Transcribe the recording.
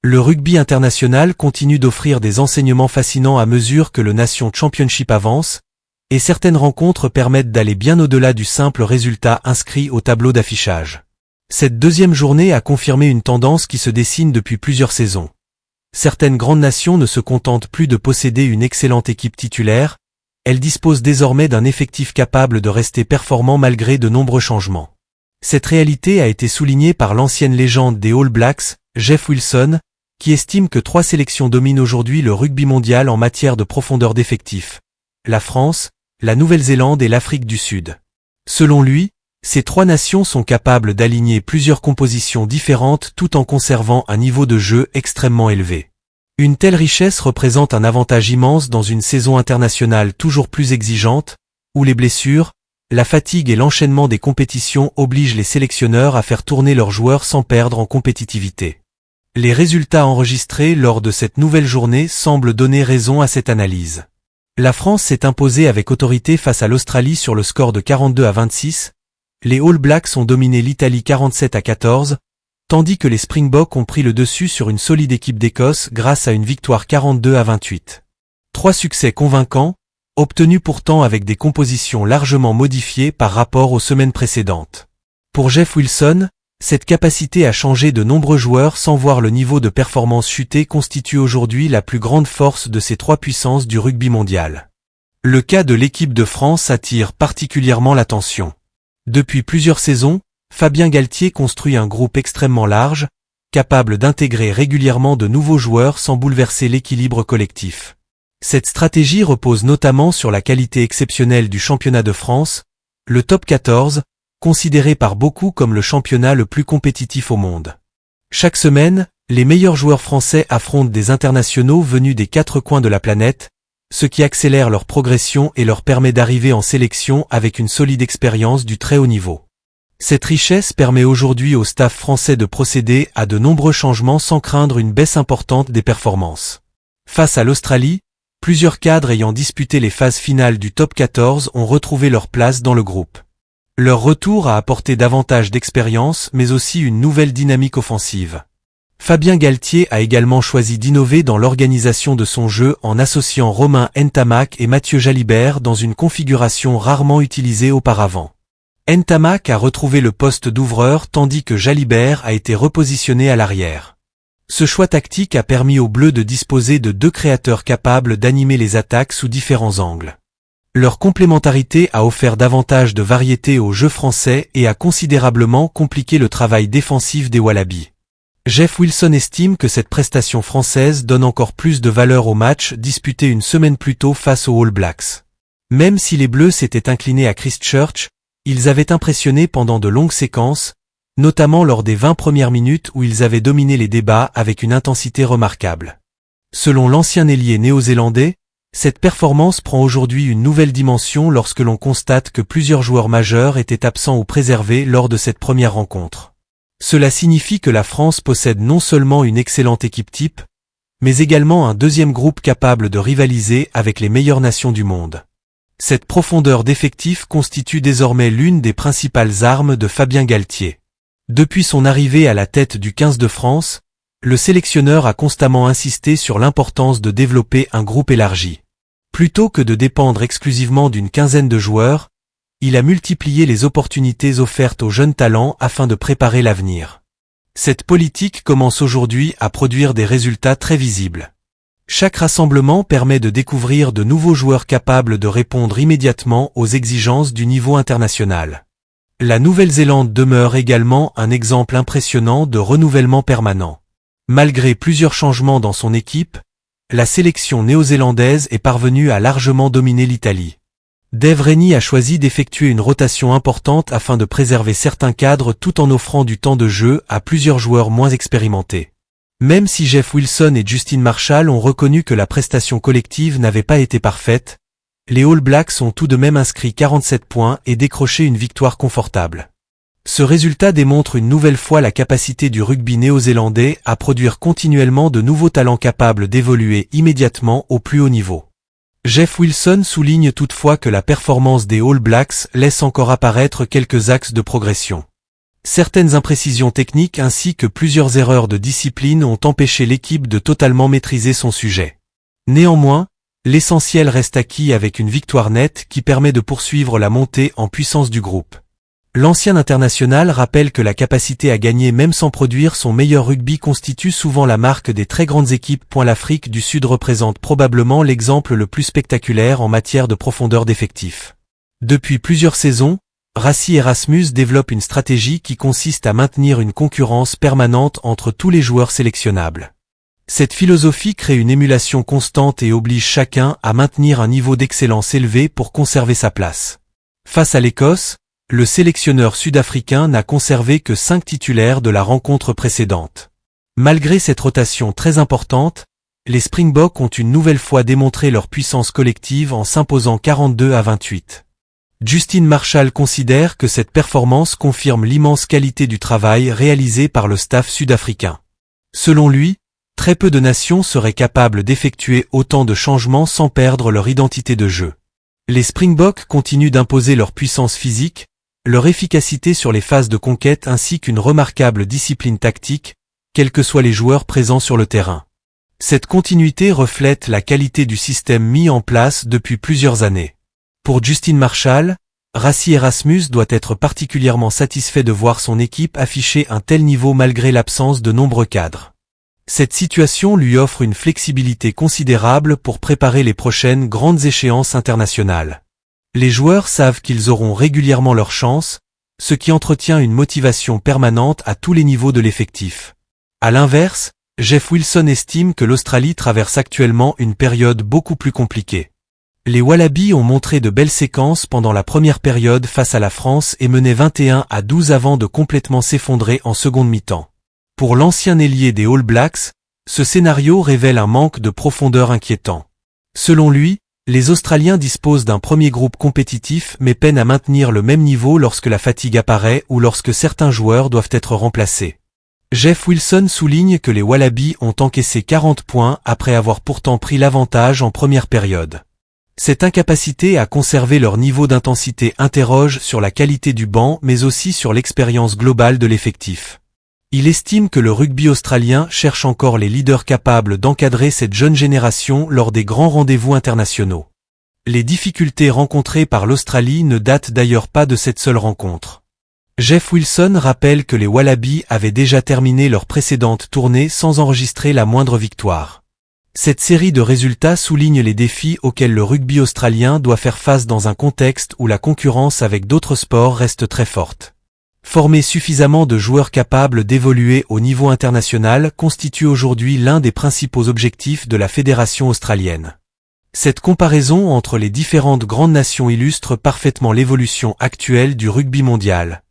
Le rugby international continue d'offrir des enseignements fascinants à mesure que le Nation Championship avance, et certaines rencontres permettent d'aller bien au-delà du simple résultat inscrit au tableau d'affichage. Cette deuxième journée a confirmé une tendance qui se dessine depuis plusieurs saisons. Certaines grandes nations ne se contentent plus de posséder une excellente équipe titulaire, elles disposent désormais d'un effectif capable de rester performant malgré de nombreux changements. Cette réalité a été soulignée par l'ancienne légende des All Blacks, Jeff Wilson, qui estime que 3 sélections dominent aujourd'hui le rugby mondial en matière de profondeur d'effectifs: la France, la Nouvelle-Zélande et l'Afrique du Sud. Selon lui, ces 3 nations sont capables d'aligner plusieurs compositions différentes tout en conservant un niveau de jeu extrêmement élevé. Une telle richesse représente un avantage immense dans une saison internationale toujours plus exigeante, où les blessures, la fatigue et l'enchaînement des compétitions obligent les sélectionneurs à faire tourner leurs joueurs sans perdre en compétitivité. Les résultats enregistrés lors de cette nouvelle journée semblent donner raison à cette analyse. La France s'est imposée avec autorité face à l'Australie sur le score de 42-26, les All Blacks ont dominé l'Italie 47-14, tandis que les Springboks ont pris le dessus sur une solide équipe d'Écosse grâce à une victoire 42-28. 3 succès convaincants, obtenus pourtant avec des compositions largement modifiées par rapport aux semaines précédentes. Pour Jeff Wilson, cette capacité à changer de nombreux joueurs sans voir le niveau de performance chuter constitue aujourd'hui la plus grande force de ces 3 puissances du rugby mondial. Le cas de l'équipe de France attire particulièrement l'attention. Depuis plusieurs saisons, Fabien Galthié construit un groupe extrêmement large, capable d'intégrer régulièrement de nouveaux joueurs sans bouleverser l'équilibre collectif. Cette stratégie repose notamment sur la qualité exceptionnelle du championnat de France, le top 14, considéré par beaucoup comme le championnat le plus compétitif au monde. Chaque semaine, les meilleurs joueurs français affrontent des internationaux venus des 4 coins de la planète, ce qui accélère leur progression et leur permet d'arriver en sélection avec une solide expérience du très haut niveau. Cette richesse permet aujourd'hui au staff français de procéder à de nombreux changements sans craindre une baisse importante des performances. Face à l'Australie, plusieurs cadres ayant disputé les phases finales du top 14 ont retrouvé leur place dans le groupe. Leur retour a apporté davantage d'expérience mais aussi une nouvelle dynamique offensive. Fabien Galthié a également choisi d'innover dans l'organisation de son jeu en associant Romain Ntamak et Mathieu Jalibert dans une configuration rarement utilisée auparavant. Ntamak a retrouvé le poste d'ouvreur tandis que Jalibert a été repositionné à l'arrière. Ce choix tactique a permis aux Bleus de disposer de 2 créateurs capables d'animer les attaques sous différents angles. Leur complémentarité a offert davantage de variété au jeu français et a considérablement compliqué le travail défensif des Wallabies. Jeff Wilson estime que cette prestation française donne encore plus de valeur au match disputé une semaine plus tôt face aux All Blacks. Même si les Bleus s'étaient inclinés à Christchurch, ils avaient impressionné pendant de longues séquences, notamment lors des 20 premières minutes où ils avaient dominé les débats avec une intensité remarquable. Selon l'ancien ailier néo-zélandais, cette performance prend aujourd'hui une nouvelle dimension lorsque l'on constate que plusieurs joueurs majeurs étaient absents ou préservés lors de cette première rencontre. Cela signifie que la France possède non seulement une excellente équipe type, mais également un deuxième groupe capable de rivaliser avec les meilleures nations du monde. Cette profondeur d'effectifs constitue désormais l'une des principales armes de Fabien Galthié. Depuis son arrivée à la tête du 15 de France, le sélectionneur a constamment insisté sur l'importance de développer un groupe élargi. Plutôt que de dépendre exclusivement d'une quinzaine de joueurs, il a multiplié les opportunités offertes aux jeunes talents afin de préparer l'avenir. Cette politique commence aujourd'hui à produire des résultats très visibles. Chaque rassemblement permet de découvrir de nouveaux joueurs capables de répondre immédiatement aux exigences du niveau international. La Nouvelle-Zélande demeure également un exemple impressionnant de renouvellement permanent. Malgré plusieurs changements dans son équipe, la sélection néo-zélandaise est parvenue à largement dominer l'Italie. Dave Rennie a choisi d'effectuer une rotation importante afin de préserver certains cadres tout en offrant du temps de jeu à plusieurs joueurs moins expérimentés. Même si Jeff Wilson et Justin Marshall ont reconnu que la prestation collective n'avait pas été parfaite, les All Blacks ont tout de même inscrit 47 points et décroché une victoire confortable. Ce résultat démontre une nouvelle fois la capacité du rugby néo-zélandais à produire continuellement de nouveaux talents capables d'évoluer immédiatement au plus haut niveau. Jeff Wilson souligne toutefois que la performance des All Blacks laisse encore apparaître quelques axes de progression. Certaines imprécisions techniques ainsi que plusieurs erreurs de discipline ont empêché l'équipe de totalement maîtriser son sujet. Néanmoins, l'essentiel reste acquis avec une victoire nette qui permet de poursuivre la montée en puissance du groupe. L'ancien international rappelle que la capacité à gagner même sans produire son meilleur rugby constitue souvent la marque des très grandes équipes. L'Afrique du Sud représente probablement l'exemple le plus spectaculaire en matière de profondeur d'effectifs. Depuis plusieurs saisons, Rassie Erasmus développe une stratégie qui consiste à maintenir une concurrence permanente entre tous les joueurs sélectionnables. Cette philosophie crée une émulation constante et oblige chacun à maintenir un niveau d'excellence élevé pour conserver sa place. Face à l'Écosse, le sélectionneur sud-africain n'a conservé que 5 titulaires de la rencontre précédente. Malgré cette rotation très importante, les Springboks ont une nouvelle fois démontré leur puissance collective en s'imposant 42-28. Justin Marshall considère que cette performance confirme l'immense qualité du travail réalisé par le staff sud-africain. Selon lui, très peu de nations seraient capables d'effectuer autant de changements sans perdre leur identité de jeu. Les Springboks continuent d'imposer leur puissance physique, leur efficacité sur les phases de conquête ainsi qu'une remarquable discipline tactique, quels que soient les joueurs présents sur le terrain. Cette continuité reflète la qualité du système mis en place depuis plusieurs années. Pour Justin Marshall, Rassie Erasmus doit être particulièrement satisfait de voir son équipe afficher un tel niveau malgré l'absence de nombreux cadres. Cette situation lui offre une flexibilité considérable pour préparer les prochaines grandes échéances internationales. Les joueurs savent qu'ils auront régulièrement leur chance, ce qui entretient une motivation permanente à tous les niveaux de l'effectif. À l'inverse, Jeff Wilson estime que l'Australie traverse actuellement une période beaucoup plus compliquée. Les Wallabies ont montré de belles séquences pendant la première période face à la France et menaient 21-12 avant de complètement s'effondrer en seconde mi-temps. Pour l'ancien ailier des All Blacks, ce scénario révèle un manque de profondeur inquiétant. Selon lui, les Australiens disposent d'un premier groupe compétitif mais peinent à maintenir le même niveau lorsque la fatigue apparaît ou lorsque certains joueurs doivent être remplacés. Jeff Wilson souligne que les Wallabies ont encaissé 40 points après avoir pourtant pris l'avantage en première période. Cette incapacité à conserver leur niveau d'intensité interroge sur la qualité du banc mais aussi sur l'expérience globale de l'effectif. Il estime que le rugby australien cherche encore les leaders capables d'encadrer cette jeune génération lors des grands rendez-vous internationaux. Les difficultés rencontrées par l'Australie ne datent d'ailleurs pas de cette seule rencontre. Jeff Wilson rappelle que les Wallabies avaient déjà terminé leur précédente tournée sans enregistrer la moindre victoire. Cette série de résultats souligne les défis auxquels le rugby australien doit faire face dans un contexte où la concurrence avec d'autres sports reste très forte. Former suffisamment de joueurs capables d'évoluer au niveau international constitue aujourd'hui l'un des principaux objectifs de la fédération australienne. Cette comparaison entre les différentes grandes nations illustre parfaitement l'évolution actuelle du rugby mondial.